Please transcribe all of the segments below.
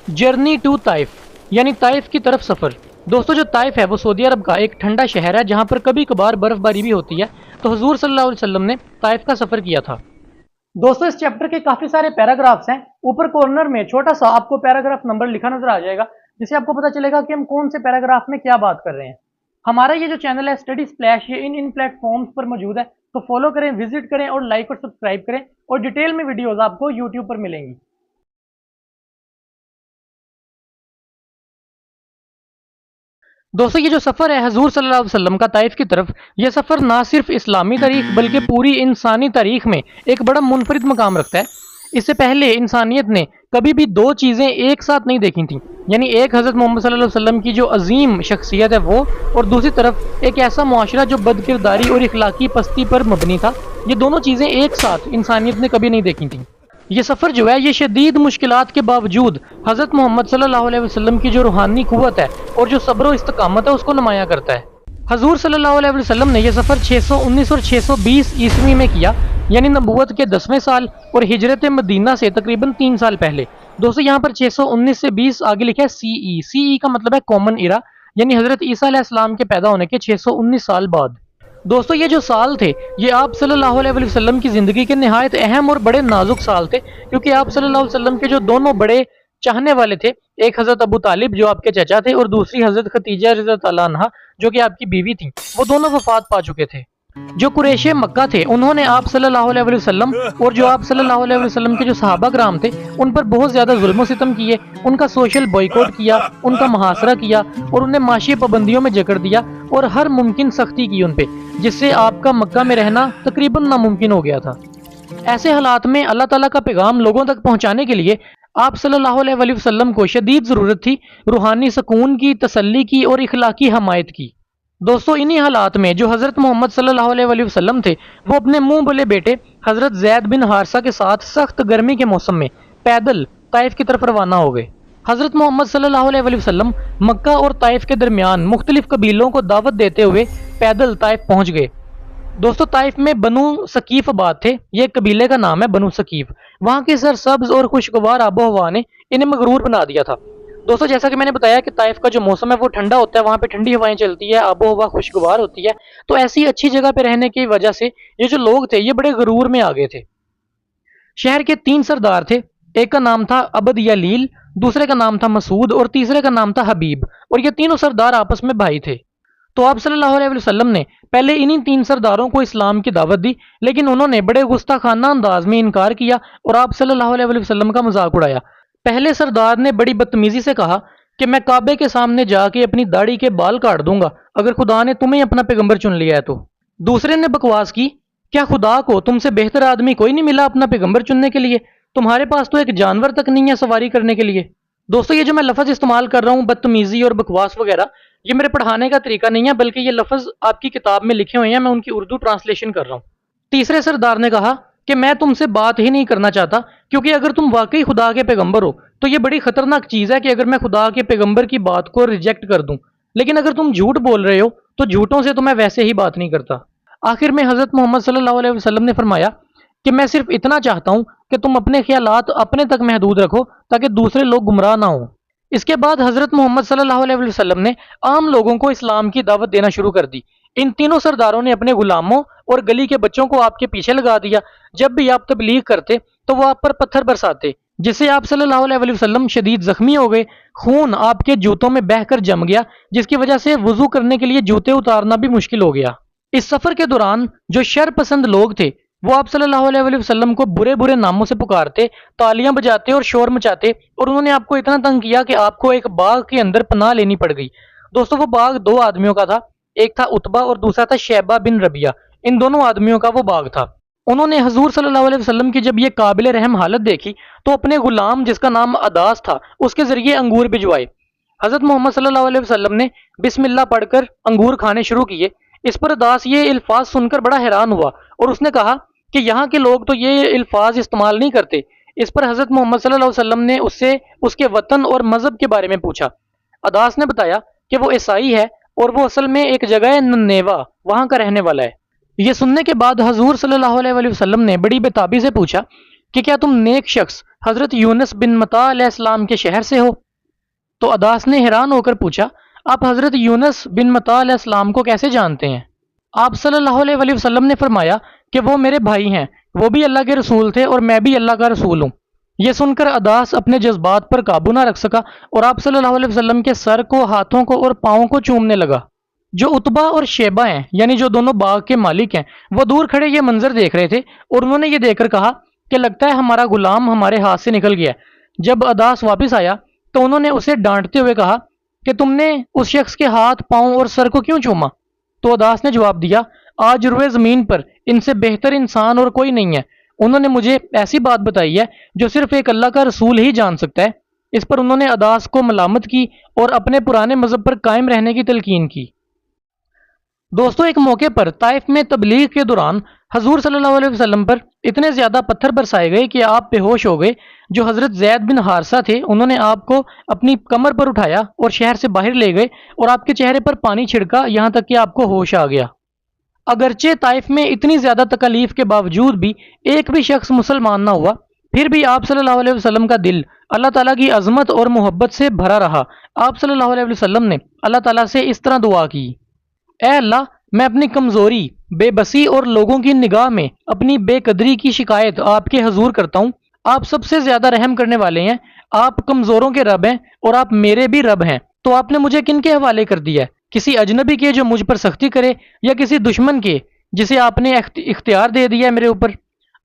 Journey to Taif یعنی طائف کی طرف سفر۔ دوستو جو طائف ہے وہ سعودی عرب کا ایک ٹھنڈا شہر ہے جہاں پر کبھی کبھار برف باری بھی ہوتی ہے، تو حضور صلی اللہ علیہ وسلم نے طائف کا سفر کیا تھا۔ دوستو اس چیپٹر کے کافی سارے پیراگرافس ہیں، اوپر کارنر میں چھوٹا سا آپ کو پیراگراف نمبر لکھا نظر آ جائے گا، جس سے آپ کو پتا چلے گا کہ ہم کون سے پیراگراف میں کیا بات کر رہے ہیں۔ ہمارا یہ جو چینل ہے اسٹڈی سپلیش، یہ ان پلیٹ فارمز پر موجود ہے، تو فالو کریں، وزٹ کریں اور لائک اور سبسکرائب کریں، اور ڈیٹیل میں ویڈیوز آپ کو یوٹیوب پر ملیں گی۔ دوستو یہ جو سفر ہے حضور صلی اللہ علیہ وسلم کا طائف کی طرف، یہ سفر نہ صرف اسلامی تاریخ بلکہ پوری انسانی تاریخ میں ایک بڑا منفرد مقام رکھتا ہے۔ اس سے پہلے انسانیت نے کبھی بھی دو چیزیں ایک ساتھ نہیں دیکھی تھیں، یعنی ایک حضرت محمد صلی اللہ علیہ وسلم کی جو عظیم شخصیت ہے وہ، اور دوسری طرف ایک ایسا معاشرہ جو بد کرداری اور اخلاقی پستی پر مبنی تھا۔ یہ دونوں چیزیں ایک ساتھ انسانیت نے کبھی نہیں دیکھی تھیں۔ یہ سفر جو ہے یہ شدید مشکلات کے باوجود حضرت محمد صلی اللہ علیہ وسلم کی جو روحانی قوت ہے اور جو صبر و استقامت ہے اس کو نمایاں کرتا ہے۔ حضور صلی اللہ علیہ وسلم نے یہ سفر 619 اور 620 عیسوی میں کیا، یعنی نبوت کے 10ویں سال اور ہجرت مدینہ سے تقریباً 3 سال پہلے۔ دوستو یہاں پر 619 سے 20 آگے لکھا ہے سی ای کا مطلب ہے کامن ایرا، یعنی حضرت عیسیٰ علیہ السلام کے پیدا ہونے کے 619 سال بعد۔ دوستو یہ جو سال تھے یہ آپ صلی اللہ علیہ وسلم کی زندگی کے نہایت اہم اور بڑے نازک سال تھے، کیونکہ آپ صلی اللہ علیہ وسلم کے جو دونوں بڑے چاہنے والے تھے، ایک حضرت ابو طالب جو آپ کے چچا تھے اور دوسری حضرت خدیجہ رضی اللہ عنہا جو کہ آپ کی بیوی تھیں، وہ دونوں وفات پا چکے تھے۔ جو قریش مکہ تھے انہوں نے آپ صلی اللہ علیہ وسلم اور جو آپ صلی اللہ علیہ وسلم کے جو صحابہ کرام تھے ان پر بہت زیادہ ظلم و ستم کیے، ان کا سوشل بائیکاٹ کیا، ان کا محاصرہ کیا اور انہیں معاشی پابندیوں میں جکڑ دیا اور ہر ممکن سختی کی ان پہ، جس سے آپ کا مکہ میں رہنا تقریباً ناممکن ہو گیا تھا۔ ایسے حالات میں اللہ تعالیٰ کا پیغام لوگوں تک پہنچانے کے لیے آپ صلی اللہ علیہ وسلم کو شدید ضرورت تھی روحانی سکون کی، تسلی کی اور اخلاقی حمایت کی۔ دوستو انہی حالات میں جو حضرت محمد صلی اللہ علیہ وسلم تھے وہ اپنے منہ بولے بیٹے حضرت زید بن حارثہ کے ساتھ سخت گرمی کے موسم میں پیدل طائف کی طرف روانہ ہو گئے۔ حضرت محمد صلی اللہ علیہ وسلم مکہ اور طائف کے درمیان مختلف قبیلوں کو دعوت دیتے ہوئے پیدل طائف پہنچ گئے۔ دوستو طائف میں بنو ثقیف آباد تھے، یہ ایک قبیلے کا نام ہے بنو ثقیف۔ وہاں کی سرسبز اور خوشگوار آب و ہوا نے انہیں مغرور بنا دیا تھا۔ دوستو جیسا کہ میں نے بتایا کہ طائف کا جو موسم ہے وہ ٹھنڈا ہوتا ہے، وہاں پہ ٹھنڈی ہوائیں چلتی ہے، آب و ہوا خوشگوار ہوتی ہے، تو ایسی اچھی جگہ پہ رہنے کی وجہ سے یہ جو لوگ تھے یہ بڑے غرور میں آ گئے تھے۔ شہر کے 3 سردار تھے، ایک کا نام تھا عبد یلیل، دوسرے کا نام تھا مسعود اور تیسرے کا نام تھا حبیب، اور یہ تینوں سردار آپس میں بھائی تھے۔ تو آپ صلی اللہ علیہ وسلم نے پہلے انہی 3 سرداروں کو اسلام کی دعوت دی، لیکن انہوں نے بڑے گستاخانہ انداز میں انکار کیا اور آپ صلی اللہ علیہ وسلم کا مذاق اڑایا۔ پہلے سردار نے بڑی بدتمیزی سے کہا کہ میں کعبے کے سامنے جا کے اپنی داڑھی کے بال کاٹ دوں گا اگر خدا نے تمہیں اپنا پیغمبر چن لیا ہے تو۔ دوسرے نے بکواس کی، کیا خدا کو تم سے بہتر آدمی کوئی نہیں ملا اپنا پیغمبر چننے کے لیے؟ تمہارے پاس تو ایک جانور تک نہیں ہے سواری کرنے کے لیے۔ دوستو یہ جو میں لفظ استعمال کر رہا ہوں بدتمیزی اور بکواس وغیرہ، یہ میرے پڑھانے کا طریقہ نہیں ہے، بلکہ یہ لفظ آپ کی کتاب میں لکھے ہوئے ہیں، میں ان کی اردو ٹرانسلیشن کر رہا ہوں۔ تیسرے سردار نے کہا کہ میں تم سے بات ہی نہیں کرنا چاہتا، کیونکہ اگر تم واقعی خدا کے پیغمبر ہو تو یہ بڑی خطرناک چیز ہے کہ اگر میں خدا کے پیغمبر کی بات کو ریجیکٹ کر دوں، لیکن اگر تم جھوٹ بول رہے ہو تو جھوٹوں سے تو میں ویسے ہی بات نہیں کرتا۔ آخر میں حضرت محمد صلی اللہ علیہ وسلم نے فرمایا کہ میں صرف اتنا چاہتا ہوں کہ تم اپنے خیالات اپنے تک محدود رکھو تاکہ دوسرے لوگ گمراہ نہ ہوں۔ اس کے بعد حضرت محمد صلی اللہ علیہ وسلم نے عام لوگوں کو اسلام کی دعوت دینا شروع کر دی۔ ان تینوں سرداروں نے اپنے غلاموں اور گلی کے بچوں کو آپ کے پیچھے لگا دیا، جب بھی آپ تبلیغ کرتے تو وہ آپ پر پتھر برساتے، جس سے آپ صلی اللہ علیہ وسلم شدید زخمی ہو گئے، خون آپ کے جوتوں میں بہہ کر جم گیا، جس کی وجہ سے وضو کرنے کے لیے جوتے اتارنا بھی مشکل ہو گیا۔ اس سفر کے دوران جو شر پسند لوگ تھے وہ آپ صلی اللہ علیہ وسلم کو برے برے ناموں سے پکارتے، تالیاں بجاتے اور شور مچاتے، اور انہوں نے آپ کو اتنا تنگ کیا کہ آپ کو ایک باغ کے اندر پناہ لینی پڑ گئی۔ دوستو وہ باغ 2 آدمیوں کا تھا، ایک تھا عتبہ اور دوسرا تھا شیبہ بن ربیعہ، ان دونوں آدمیوں کا وہ باغ تھا۔ انہوں نے حضور صلی اللہ علیہ وسلم کی جب یہ قابل رحم حالت دیکھی تو اپنے غلام جس کا نام عداس تھا اس کے ذریعے انگور بھجوائے۔ حضرت محمد صلی اللہ علیہ وسلم نے بسم اللہ پڑھ کر انگور کھانے شروع کیے۔ اس پر عداس یہ الفاظ سن کر بڑا حیران ہوا اور اس نے کہا کہ یہاں کے لوگ تو یہ الفاظ استعمال نہیں کرتے۔ اس پر حضرت محمد صلی اللہ علیہ وسلم نے اس سے اس کے وطن اور مذہب کے بارے میں پوچھا۔ عداس نے بتایا کہ وہ عیسائی ہے اور وہ اصل میں ایک جگہ ہے ننیوا، وہاں کا رہنے والا ہے۔ یہ سننے کے بعد حضور صلی اللہ علیہ وسلم نے بڑی بے تابی سے پوچھا کہ کیا تم نیک شخص حضرت یونس بن متا علیہ السلام کے شہر سے ہو؟ تو عداس نے حیران ہو کر پوچھا، آپ حضرت یونس بن متا علیہ السلام کو کیسے جانتے ہیں؟ آپ صلی اللہ علیہ وآلہ وسلم نے فرمایا کہ وہ میرے بھائی ہیں، وہ بھی اللہ کے رسول تھے اور میں بھی اللہ کا رسول ہوں۔ یہ سن کر عداس اپنے جذبات پر قابو نہ رکھ سکا اور آپ صلی اللہ علیہ وسلم کے سر کو، ہاتھوں کو اور پاؤں کو چومنے لگا۔ جو اتبا اور شیبہ ہیں، یعنی جو دونوں باغ کے مالک ہیں، وہ دور کھڑے یہ منظر دیکھ رہے تھے اور انہوں نے یہ دیکھ کر کہا کہ لگتا ہے ہمارا غلام ہمارے ہاتھ سے نکل گیا ہے۔ جب عداس واپس آیا تو انہوں نے اسے ڈانٹتے ہوئے کہا کہ تم نے اس شخص کے ہاتھ، پاؤں اور سر کو کیوں چوما؟ تو عداس نے جواب دیا، آج روئے زمین پر ان سے بہتر انسان اور کوئی نہیں ہے۔ انہوں نے مجھے ایسی بات بتائی ہے جو صرف ایک اللہ کا رسول ہی جان سکتا ہے۔ اس پر انہوں نے عداس کو ملامت کی اور اپنے پرانے مذہب پر قائم رہنے کی تلقین کی۔ دوستو، ایک موقع پر طائف میں تبلیغ کے دوران حضور صلی اللہ علیہ وسلم پر اتنے زیادہ پتھر برسائے گئے کہ آپ بے ہوش ہو گئے۔ جو حضرت زید بن حارثہ تھے، انہوں نے آپ کو اپنی کمر پر اٹھایا اور شہر سے باہر لے گئے اور آپ کے چہرے پر پانی چھڑکا یہاں تک کہ آپ کو ہوش آ گیا۔ اگرچہ طائف میں اتنی زیادہ تکالیف کے باوجود بھی ایک بھی شخص مسلمان نہ ہوا، پھر بھی آپ صلی اللہ علیہ وسلم کا دل اللہ تعالیٰ کی عظمت اور محبت سے بھرا رہا۔ آپ صلی اللہ علیہ وسلم نے اللہ تعالیٰ سے اس طرح دعا کی، اے اللہ، میں اپنی کمزوری، بے بسی اور لوگوں کی نگاہ میں اپنی بے قدری کی شکایت آپ کے حضور کرتا ہوں۔ آپ سب سے زیادہ رحم کرنے والے ہیں، آپ کمزوروں کے رب ہیں اور آپ میرے بھی رب ہیں۔ تو آپ نے مجھے کن کے حوالے کر دیا ہے؟ کسی اجنبی کے جو مجھ پر سختی کرے، یا کسی دشمن کے جسے آپ نے اختیار دے دیا ہے میرے اوپر؟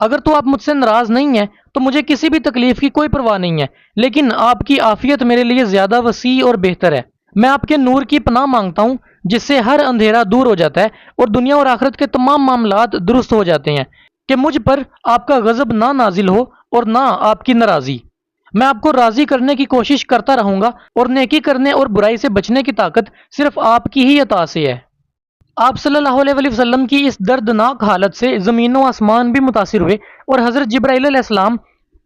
اگر تو آپ مجھ سے ناراض نہیں ہیں تو مجھے کسی بھی تکلیف کی کوئی پرواہ نہیں ہے، لیکن آپ کی عافیت میرے لیے زیادہ وسیع اور بہتر ہے۔ میں آپ کے نور کی پناہ مانگتا ہوں جس سے ہر اندھیرا دور ہو جاتا ہے اور دنیا اور آخرت کے تمام معاملات درست ہو جاتے ہیں، کہ مجھ پر آپ کا غضب نہ نازل ہو اور نہ آپ کی ناراضی۔ میں آپ کو راضی کرنے کی کوشش کرتا رہوں گا اور نیکی کرنے اور برائی سے بچنے کی طاقت صرف آپ کی ہی عطا سے ہے۔ آپ صلی اللہ علیہ وآلہ وسلم کی اس دردناک حالت سے زمین و آسمان بھی متاثر ہوئے اور حضرت جبرائیل علیہ السلام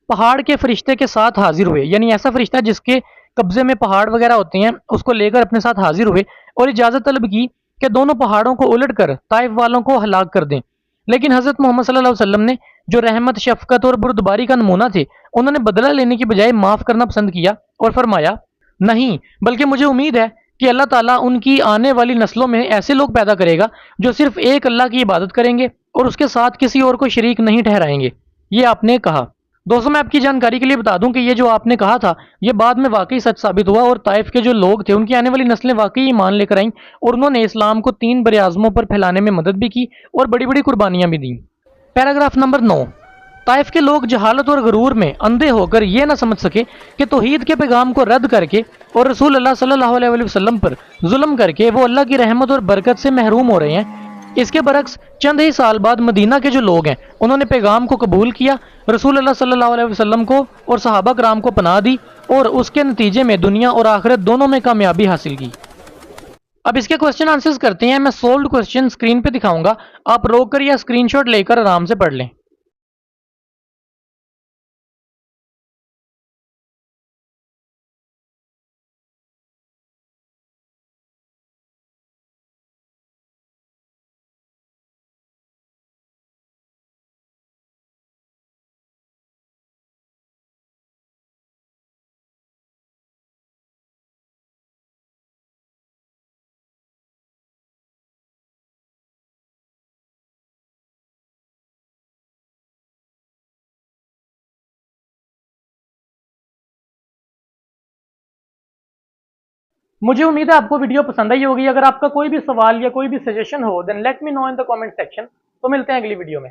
پہاڑ کے فرشتے کے ساتھ حاضر ہوئے، یعنی ایسا فرشتہ جس کے قبضے میں پہاڑ وغیرہ ہوتے ہیں، اس کو لے کر اپنے ساتھ حاضر ہوئے اور اجازت طلب کی کہ دونوں پہاڑوں کو الٹ کر طائف والوں کو ہلاک کر دیں۔ لیکن حضرت محمد صلی اللہ علیہ وسلم نے، جو رحمت، شفقت اور بردباری کا نمونہ تھے، انہوں نے بدلہ لینے کی بجائے معاف کرنا پسند کیا اور فرمایا، نہیں، بلکہ مجھے امید ہے کہ اللہ تعالیٰ ان کی آنے والی نسلوں میں ایسے لوگ پیدا کرے گا جو صرف ایک اللہ کی عبادت کریں گے اور اس کے ساتھ کسی اور کو شریک نہیں ٹھہرائیں گے۔ یہ آپ نے کہا۔ دوستوں، میں آپ کی جانکاری کے لیے بتا دوں کہ یہ جو آپ نے کہا تھا، یہ بعد میں واقعی سچ ثابت ہوا اور طائف کے جو لوگ تھے ان کی آنے والی نسلیں واقعی ایمان لے کر آئیں اور انہوں نے اسلام کو 3 براعظموں پر پھیلانے میں مدد بھی کی اور بڑی بڑی قربانیاں بھی دیں۔ Paragraph number 9۔ طائف کے لوگ جہالت اور غرور میں اندھے ہو کر یہ نہ سمجھ سکے کہ توحید کے پیغام کو رد کر کے اور رسول اللہ صلی اللہ علیہ وآلہ وسلم پر ظلم کر کے وہ اللہ کی رحمت اور برکت سے محروم ہو رہے ہیں۔ اس کے برعکس چند ہی سال بعد مدینہ کے جو لوگ ہیں انہوں نے پیغام کو قبول کیا، رسول اللہ صلی اللہ علیہ وسلم کو اور صحابہ کرام کو پناہ دی اور اس کے نتیجے میں دنیا اور آخرت دونوں میں کامیابی حاصل کی۔ اب اس کے کوسچن آنسرز کرتے ہیں۔ میں سولڈ کوسچن اسکرین پہ دکھاؤں گا، آپ روک کر یا اسکرین شاٹ لے کر آرام سے پڑھ لیں۔ مجھے امید ہے آپ کو ویڈیو پسند آئی ہوگی۔ اگر آپ کا کوئی بھی سوال یا کوئی بھی سجیشن ہو then let me know in the comment section. تو ملتے ہیں اگلی ویڈیو میں۔